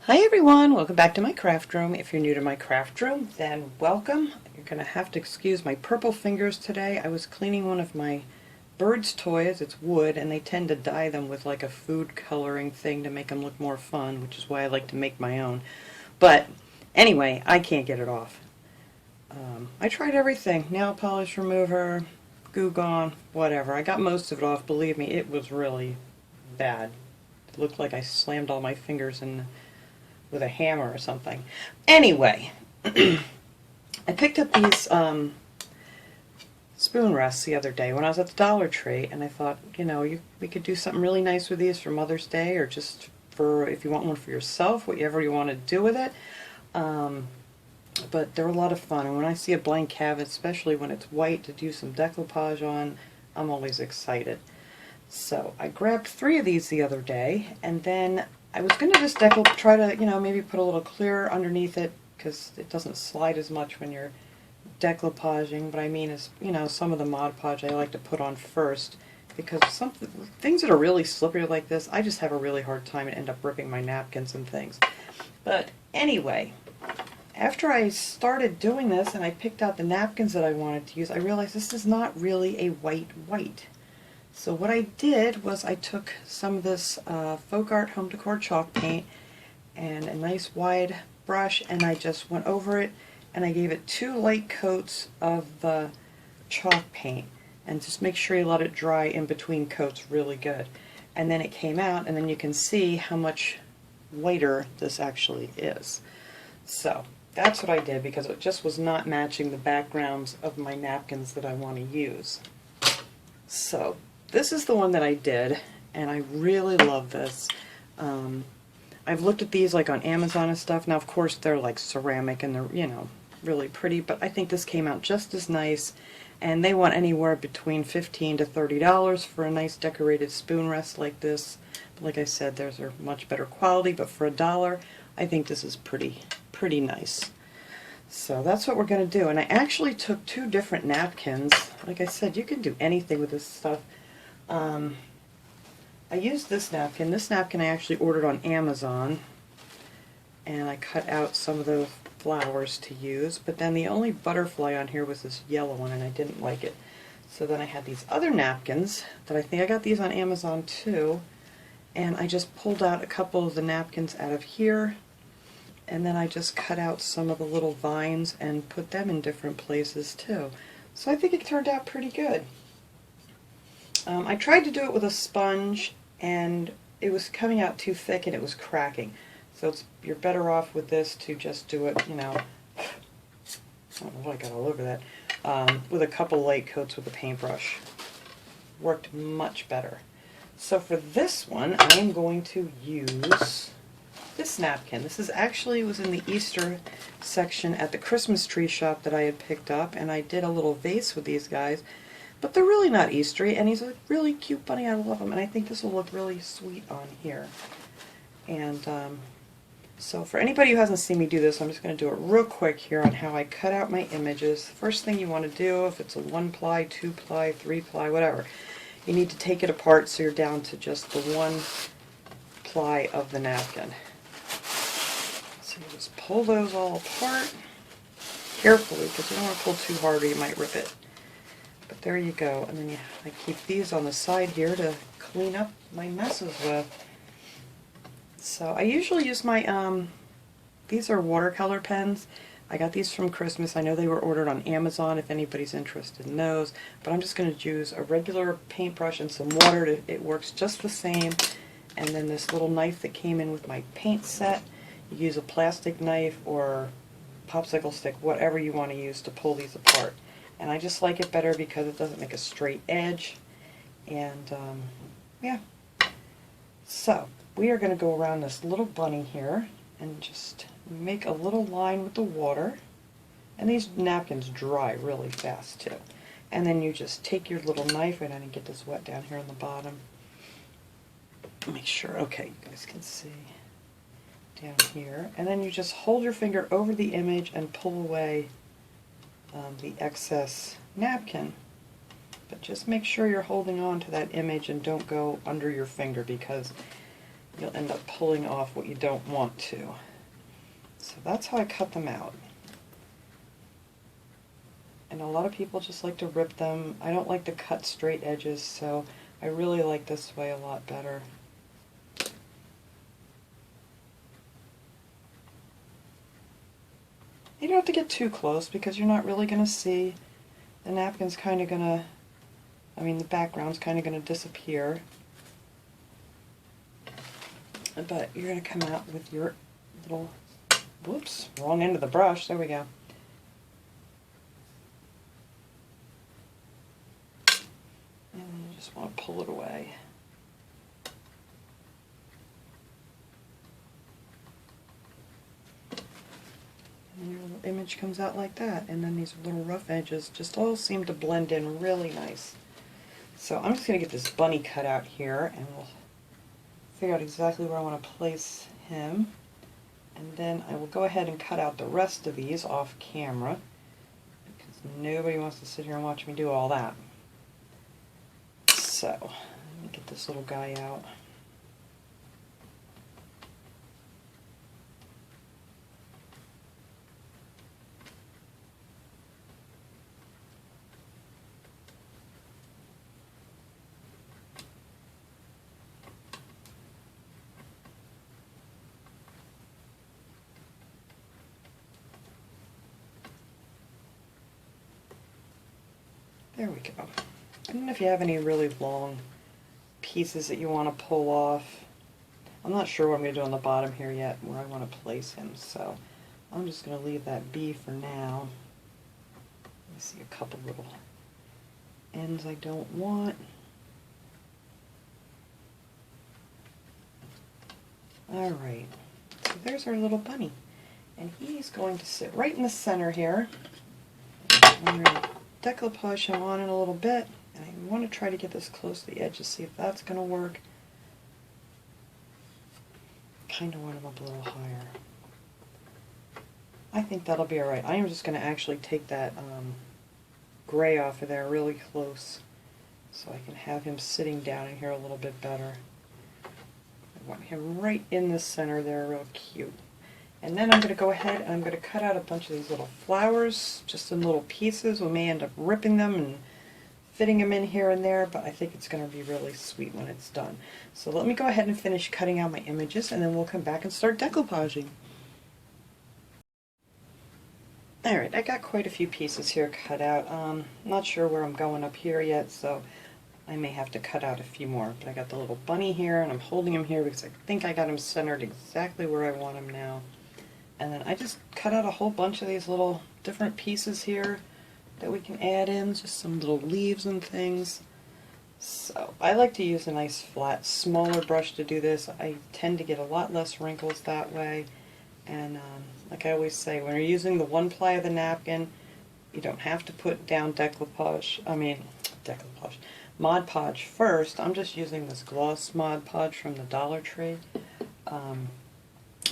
Hi everyone, welcome back to my craft room. If you're new to my craft room, then welcome. You're going to have to excuse my purple fingers today. I was cleaning one of my bird's toys. It's wood, and they tend to dye them with like a food coloring thing to make them look more fun, which is why I like to make my own. But anyway, I can't get it off. I tried everything. Nail polish remover, Goo Gone, whatever. I got most of it off. Believe me, it was really bad. It looked like I slammed all my fingers in with a hammer or something. Anyway, I picked up these spoon rests the other day when I was at the Dollar Tree, and I thought, we could do something really nice with these for Mother's Day, or just for if you want one for yourself, whatever you want to do with it. But they're a lot of fun, and when I see a blank cabinet, especially when it's white, to do some decoupage on, I'm always excited. So I grabbed 3 of these the other day, and then I was going to just try to, maybe put a little clear underneath it, because it doesn't slide as much when you're decoupaging. But I mean is, some of the Mod Podge I like to put on first, because some things that are really slippery like this, I just have a really hard time and end up ripping my napkins and things. But anyway, after I started doing this and I picked out the napkins that I wanted to use, I realized this is not really a white. So what I did was I took some of this Folk Art Home Decor chalk paint and a nice wide brush, and I just went over it and I gave it 2 light coats of the chalk paint, and just make sure you let it dry in between coats really good. And then it came out, and then you can see how much whiter this actually is. So that's what I did, because it just was not matching the backgrounds of my napkins that I want to use. So this is the one that I did, and I really love this. I've looked at these like on Amazon and stuff. Now, of course, they're like ceramic and they're, really pretty, but I think this came out just as nice, and they want anywhere between $15 to $30 for a nice decorated spoon rest like this. But like I said, theirs are much better quality, but for $1, I think this is pretty nice. So that's what we're going to do. And I actually took 2 different napkins. Like I said, you can do anything with this stuff. I used this napkin. This napkin I actually ordered on Amazon, and I cut out some of the flowers to use, but then the only butterfly on here was this yellow one, and I didn't like it. So then I had these other napkins that I think I got these on Amazon too, and I just pulled out a couple of the napkins out of here, and then I just cut out some of the little vines and put them in different places too. So I think it turned out pretty good. I tried to do it with a sponge, and it was coming out too thick and it was cracking. So you're better off with this to just do it, I don't know what I got all over that, with a couple light coats with a paintbrush. Worked much better. So for this one, I am going to use this napkin. This was in the Easter section at the Christmas tree shop that I had picked up, and I did a little vase with these guys. But they're really not Eastery, and he's a really cute bunny. I love him, and I think this will look really sweet on here. And so for anybody who hasn't seen me do this, I'm just going to do it real quick here on how I cut out my images. First thing you want to do, if it's a 1-ply, 2-ply, 3-ply, whatever, you need to take it apart so you're down to just the 1 ply of the napkin. So you just pull those all apart carefully, because you don't want to pull too hard or you might rip it. But there you go, and then I keep these on the side here to clean up my messes with. So I usually use my, these are watercolor pens. I got these from Christmas. I know they were ordered on Amazon if anybody's interested in those, but I'm just going to use a regular paintbrush and some water. It works just the same. And then this little knife that came in with my paint set. You use a plastic knife or popsicle stick, whatever you want to use to pull these apart. And I just like it better because it doesn't make a straight edge. And yeah. So we are going to go around this little bunny here and just make a little line with the water. And these napkins dry really fast too. And then you just take your little knife, and I didn't get this wet down here on the bottom. Make sure, okay, you guys can see down here. And then you just hold your finger over the image and pull away the excess napkin. But just make sure you're holding on to that image and don't go under your finger, because you'll end up pulling off what you don't want to. So that's how I cut them out. And a lot of people just like to rip them. I don't like to cut straight edges, so I really like this way a lot better. You don't have to get too close because you're not really going to see. The napkin's kind of going to, the background's kind of going to disappear. But you're going to come out with your little, whoops, wrong end of the brush. There we go. And then you just want to pull it away. And your little image comes out like that. And then these little rough edges just all seem to blend in really nice. So I'm just going to get this bunny cut out here, and we'll figure out exactly where I want to place him. And then I will go ahead and cut out the rest of these off camera, because nobody wants to sit here and watch me do all that. So, let me get this little guy out. There we go. And then if you have any really long pieces that you want to pull off, I'm not sure what I'm going to do on the bottom here yet, where I want to place him, so I'm just going to leave that be for now. Let me see a couple little ends I don't want. Alright, so there's our little bunny. And he's going to sit right in the center here. I'm going to decoupage him on in a little bit, and I want to try to get this close to the edge to see if that's going to work. Kind of want him up a little higher. I think that'll be alright. I am just going to actually take that gray off of there really close so I can have him sitting down in here a little bit better. I want him right in the center there, real cute. And then I'm going to go ahead and I'm going to cut out a bunch of these little flowers, just in little pieces. We may end up ripping them and fitting them in here and there, but I think it's going to be really sweet when it's done. So let me go ahead and finish cutting out my images, and then we'll come back and start decoupaging. Alright, I got quite a few pieces here cut out. Not sure where I'm going up here yet, so I may have to cut out a few more. But I got the little bunny here, and I'm holding him here because I think I got him centered exactly where I want him now. And then I just cut out a whole bunch of these little different pieces here that we can add in, just some little leaves and things. So I like to use a nice flat, smaller brush to do this. I tend to get a lot less wrinkles that way. And like I always say, when you're using the one ply of the napkin, you don't have to put down Mod Podge first. I'm just using this gloss Mod Podge from the Dollar Tree.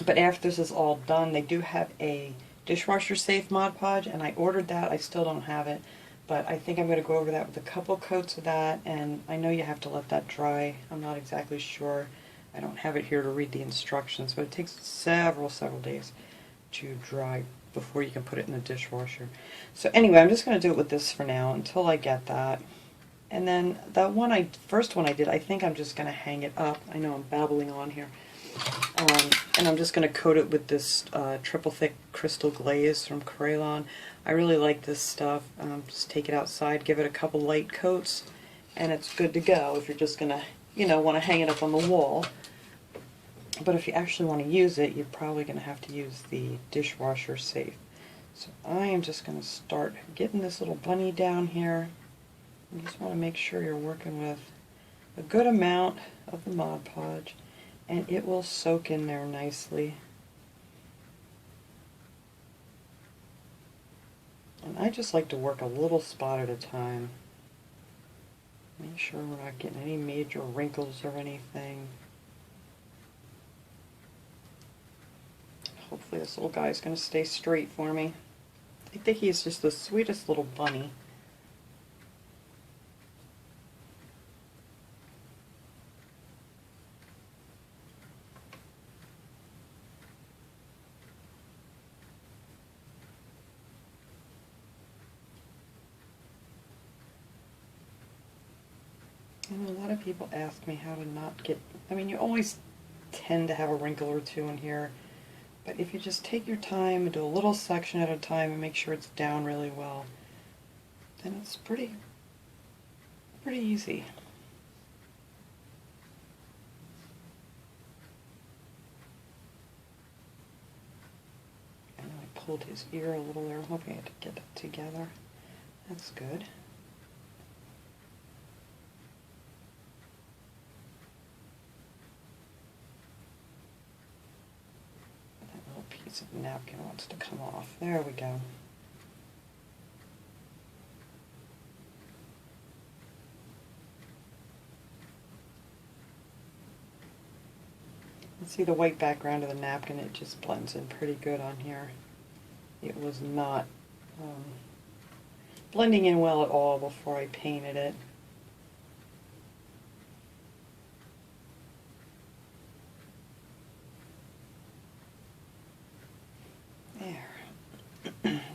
But after this is all done, they do have a dishwasher safe Mod Podge, and I ordered that. I still don't have it, but I think I'm going to go over that with a couple coats of that, and I know you have to let that dry. I'm not exactly sure. I don't have it here to read the instructions, but it takes several days to dry before you can put it in the dishwasher. So anyway, I'm just going to do it with this for now until I get that. And then that first one I did, I think I'm just going to hang it up. I know I'm babbling on here. And I'm just going to coat it with this triple thick crystal glaze from Crayon. I really like this stuff. Just take it outside, give it a couple light coats, and it's good to go if you're just going to, want to hang it up on the wall. But if you actually want to use it, you're probably going to have to use the dishwasher safe. So I am just going to start getting this little bunny down here. You just want to make sure you're working with a good amount of the Mod Podge, and it will soak in there nicely. And I just like to work a little spot at a time. Make sure we're not getting any major wrinkles or anything. Hopefully this little guy is going to stay straight for me. I think he's just the sweetest little bunny. And a lot of people ask me how to not get, I mean, you always tend to have a wrinkle or two in here, but if you just take your time and do a little section at a time and make sure it's down really well, then it's pretty easy. I know I pulled his ear a little there. I'm hoping I had to get it together. That's good. That little piece of napkin wants to come off. There we go. See the white background of the napkin, it just blends in pretty good on here. It was not blending in well at all before I painted it. There.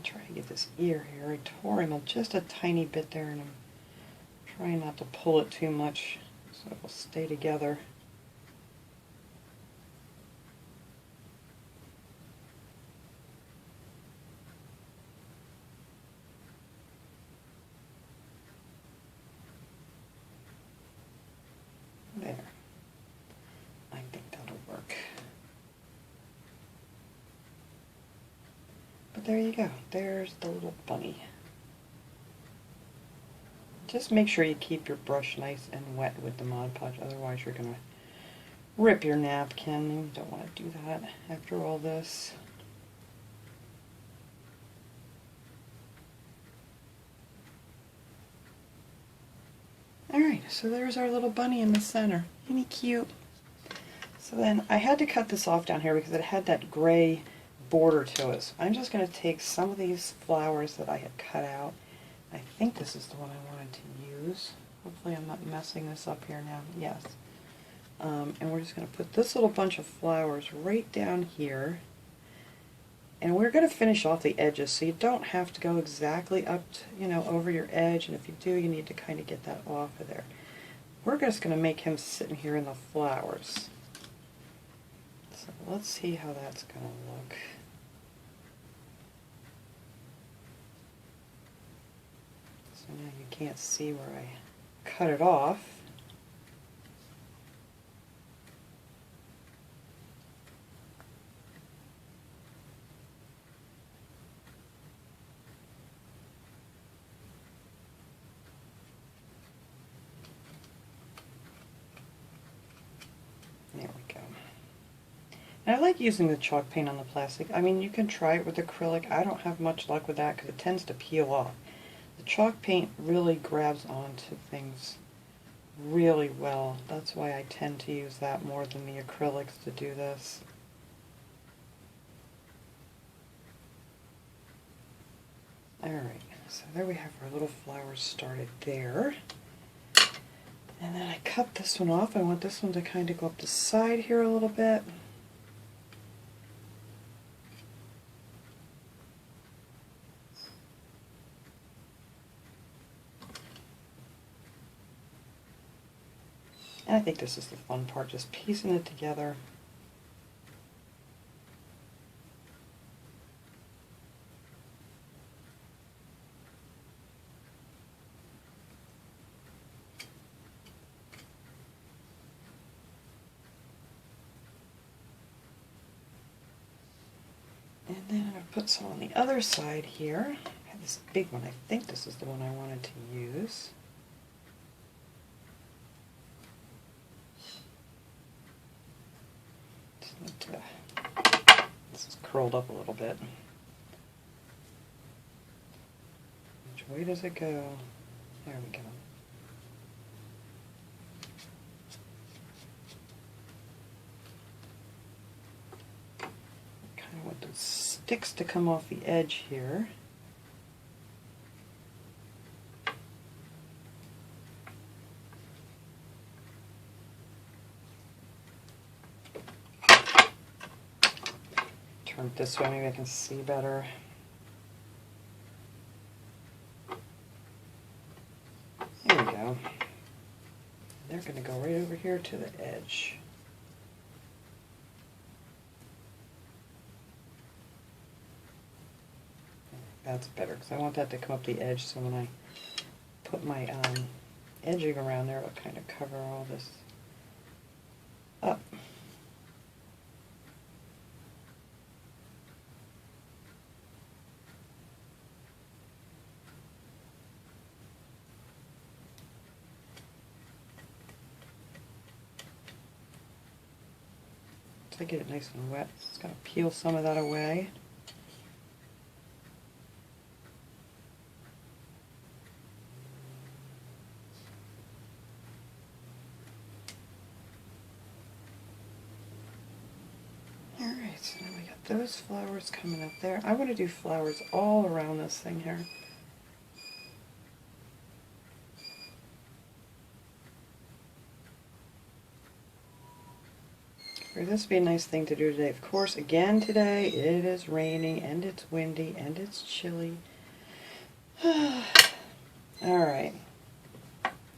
Try to get this ear here. I tore him just a tiny bit there, and I'm trying not to pull it too much so it will stay together. There. I think that'll work. But there you go. There's the little bunny. Just make sure you keep your brush nice and wet with the Mod Podge, otherwise you're going to rip your napkin. You don't want to do that after all this. Alright, so there's our little bunny in the center. Isn't he cute? So then I had to cut this off down here because it had that gray border to it. So I'm just going to take some of these flowers that I had cut out. I think this is the one I wanted to use. Hopefully I'm not messing this up here now. Yes. And we're just going to put this little bunch of flowers right down here. And we're going to finish off the edges, so you don't have to go exactly up to, over your edge, and if you do, you need to kind of get that off of there. We're just going to make him sitting here in the flowers. So let's see how that's going to look. So now you can't see where I cut it off. There we go. And I like using the chalk paint on the plastic. I mean, you can try it with acrylic. I don't have much luck with that because it tends to peel off. The chalk paint really grabs onto things really well. That's why I tend to use that more than the acrylics to do this. Alright, so there we have our little flowers started there. And then I cut this one off. I want this one to kind of go up the side here a little bit. And I think this is the fun part, just piecing it together. And then I'm going to put some on the other side here. I have this big one. I think this is the one I wanted to use. This is curled up a little bit. Which way does it go? There we go. Kind of want the sticks to come off the edge here. Turn it this way, maybe I can see better. There we go. they're going to go right over here to the edge. That's better, because I want that to come up the edge, so when I put my edging around there, it'll kind of cover all this up. To get it nice and wet, just gotta peel some of that away. Alright, so now we got those flowers coming up there. I want to do flowers all around this thing here. This would be a nice thing to do today. Of course, again today, it is raining, and it's windy, and it's chilly. Alright.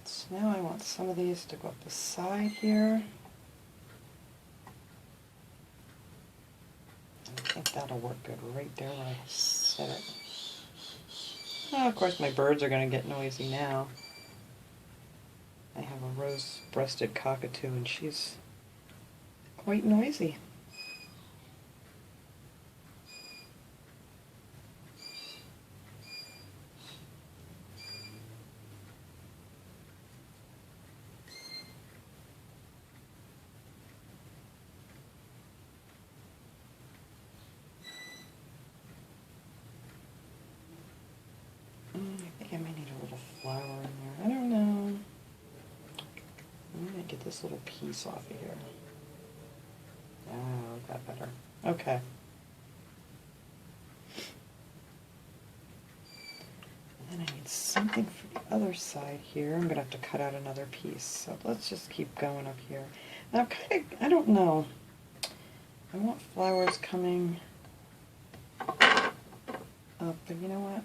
So now I want some of these to go up the side here. I think that'll work good right there where I set it. Oh, of course, my birds are going to get noisy now. I have a rose-breasted cockatoo, and she's quite noisy. I think I may need a little flower in there. I don't know. I'm going to get this little piece off of here. Oh, got better. Okay. And then I need something for the other side here. I'm going to have to cut out another piece. So let's just keep going up here. Now, I don't know. I want flowers coming up, but you know what?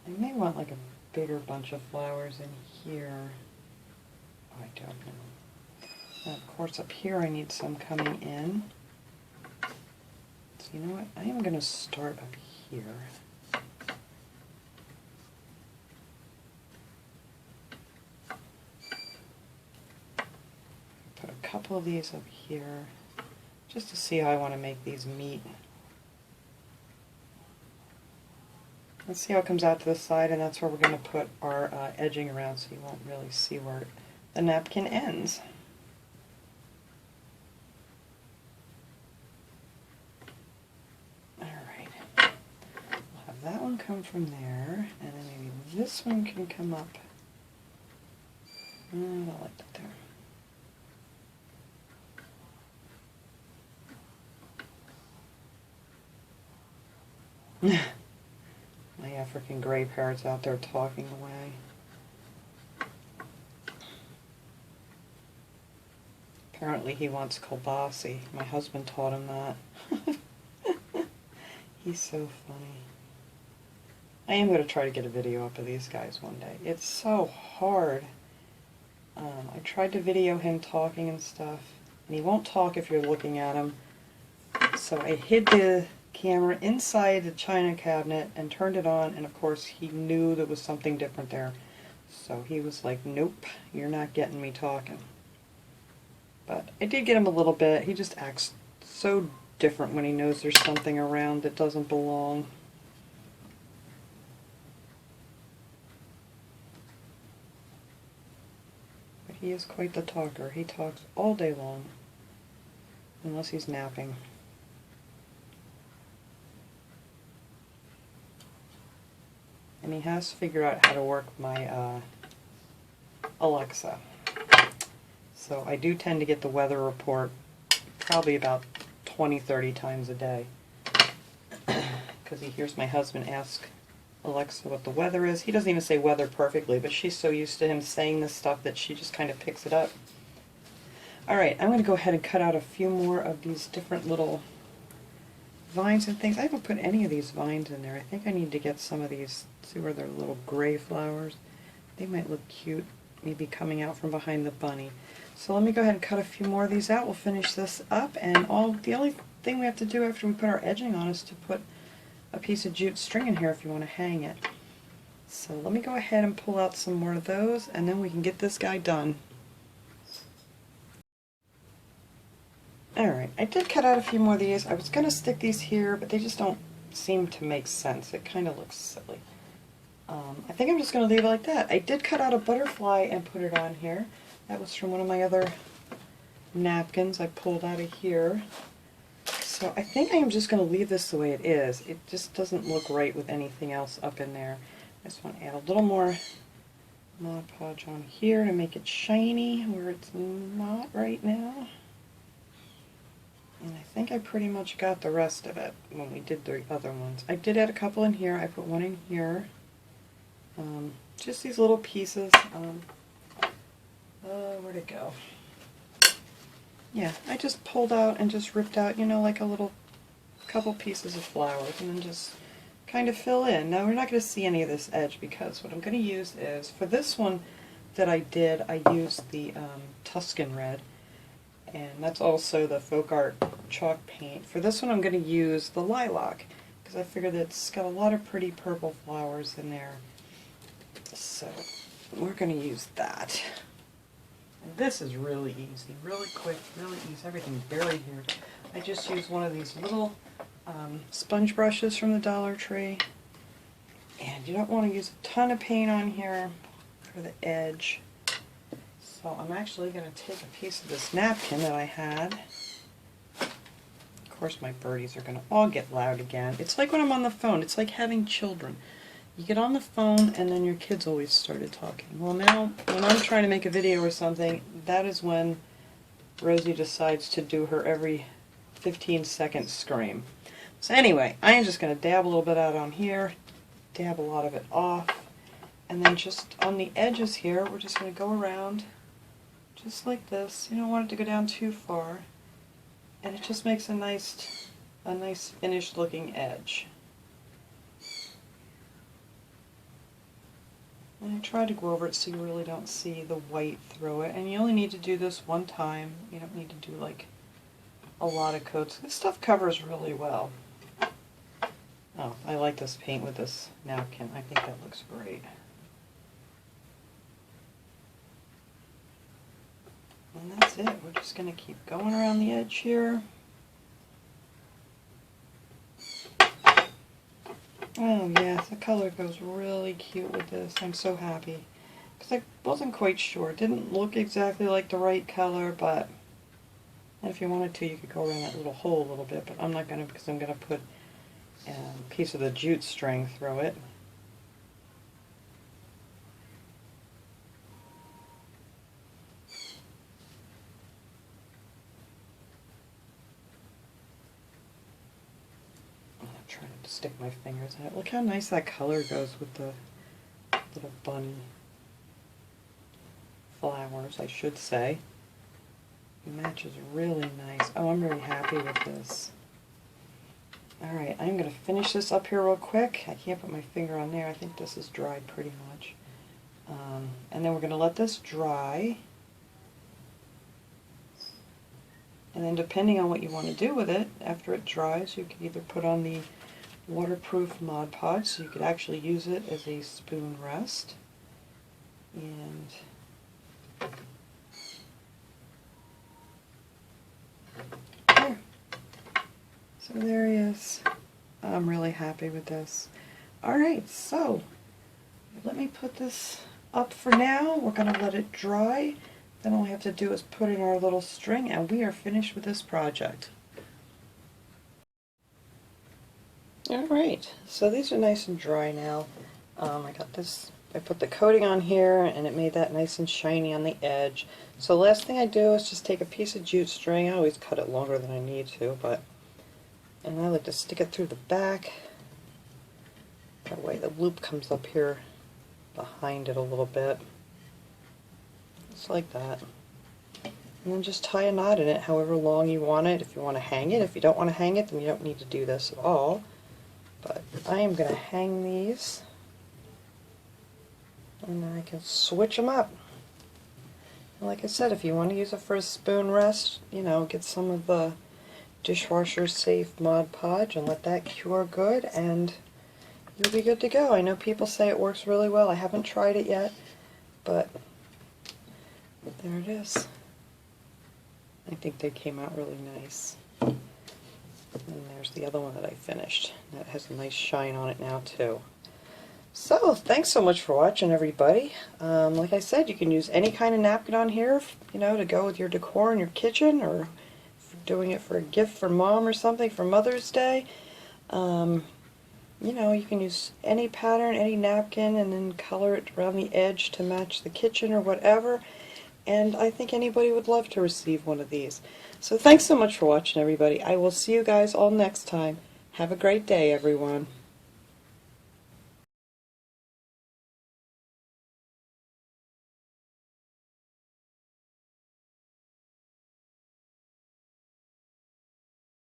I may want like a bigger bunch of flowers in here. Oh, I don't know. And of course up here I need some coming in. So you know what? I am going to start up here. Put a couple of these up here just to see how I want to make these meet. Let's see how it comes out to the side, and that's where we're going to put our edging around, so you won't really see where the napkin ends. That one come from there, and then maybe this one can come up. I don't like that there. My African gray parrot's out there talking away. Apparently he wants kielbasa. My husband taught him that. He's so funny. I am going to try to get a video up of these guys one day. It's so hard. I tried to video him talking and stuff, and he won't talk if you're looking at him. So I hid the camera inside the china cabinet and turned it on, and of course he knew there was something different there. So he was like, nope, you're not getting me talking. But I did get him a little bit. He just acts so different when he knows there's something around that doesn't belong. But he is quite the talker. He talks all day long, unless he's napping. And he has figured out how to work my Alexa. So I do tend to get the weather report probably about 20-30 times a day. Because he hears my husband ask Alexa what the weather is. He doesn't even say weather perfectly, but she's so used to him saying this stuff that she just kind of picks it up. Alright, I'm going to go ahead and cut out a few more of these different little vines and things. I haven't put any of these vines in there. I think I need to get some of these, see where they're little gray flowers. They might look cute, maybe coming out from behind the bunny. So let me go ahead and cut a few more of these out. We'll finish this up, and the only thing we have to do after we put our edging on is to put a piece of jute string in here if you want to hang it. So let me go ahead and pull out some more of those, and then we can get this guy done. Alright, I did cut out a few more of these. I was going to stick these here, but they just don't seem to make sense. It kind of looks silly. I think I'm just going to leave it like that. I did cut out a butterfly and put it on here. That was from one of my other napkins I pulled out of here. So I think I am just going to leave this the way it is. It just doesn't look right with anything else up in there. I just want to add a little more Mod Podge on here to make it shiny where it's not right now. And I think I pretty much got the rest of it when we did the other ones. I did add a couple in here. I put one in here. Just these little pieces. Where'd it go? Yeah, I just pulled out and just ripped out, you know, like a little couple pieces of flowers and then just kind of fill in. Now we're not going to see any of this edge because what I'm going to use is, for this one that I did, I used the Tuscan Red, and that's also the Folk Art chalk paint. For this one I'm going to use the Lilac because I figured it's got a lot of pretty purple flowers in there. So we're going to use that. And this is really easy, really quick, really easy. Everything's buried here. I just use one of these little sponge brushes from the Dollar Tree. And you don't want to use a ton of paint on here for the edge. So I'm actually going to take a piece of this napkin that I had. Of course my birdies are going to all get loud again. It's like when I'm on the phone. It's like having children. You get on the phone and then your kids always started talking. Well, now when I'm trying to make a video or something, that is when Rosie decides to do her every 15-second scream. So anyway, I am just going to dab a little bit out on here, dab a lot of it off, and then just on the edges here, we're just going to go around just like this. You don't want it to go down too far, and it just makes a nice finished looking edge. And I try to go over it so you really don't see the white through it. And you only need to do this one time. You don't need to do like a lot of coats. This stuff covers really well. Oh, I like this paint with this napkin. I think that looks great. And that's it. We're just going to keep going around the edge here. Oh yes, the color goes really cute with this. I'm so happy. Because I wasn't quite sure. It didn't look exactly like the right color, but if you wanted to, you could go around that little hole a little bit, but I'm not going to because I'm going to put a piece of the jute string through it. Trying to stick my fingers in it. Look how nice that color goes with the little bunny flowers, I should say. It matches really nice. Oh, I'm really happy with this. Alright, I'm going to finish this up here real quick. I can't put my finger on there. I think this is dried pretty much. And then we're going to let this dry. And then depending on what you want to do with it, after it dries, you can either put on the waterproof Mod Podge, so you could actually use it as a spoon rest. And there. So there he is. I'm really happy with this. Alright, so let me put this up for now. We're going to let it dry. Then all we have to do is put in our little string and we are finished with this project. Alright, so these are nice and dry now. I put the coating on here and it made that nice and shiny on the edge. So the last thing I do is just take a piece of jute string. I always cut it longer than I need to, and I like to stick it through the back. That way the loop comes up here behind it a little bit. Just like that. And then just tie a knot in it however long you want it. If you want to hang it. If you don't want to hang it, then you don't need to do this at all. But I am going to hang these. And then I can switch them up. And like I said, if you want to use it for a spoon rest, you know, get some of the dishwasher safe Mod Podge and let that cure good, and you'll be good to go. I know people say it works really well. I haven't tried it yet, but there it is. I think they came out really nice. And there's the other one that I finished. That has a nice shine on it now too. So, thanks so much for watching, everybody. Like I said, you can use any kind of napkin on here, you know, to go with your decor in your kitchen, or doing it for a gift for Mom or something for Mother's Day. You know, you can use any pattern, any napkin, and then color it around the edge to match the kitchen or whatever. And I think anybody would love to receive one of these. So thanks so much for watching, everybody. I will see you guys all next time. Have a great day, everyone.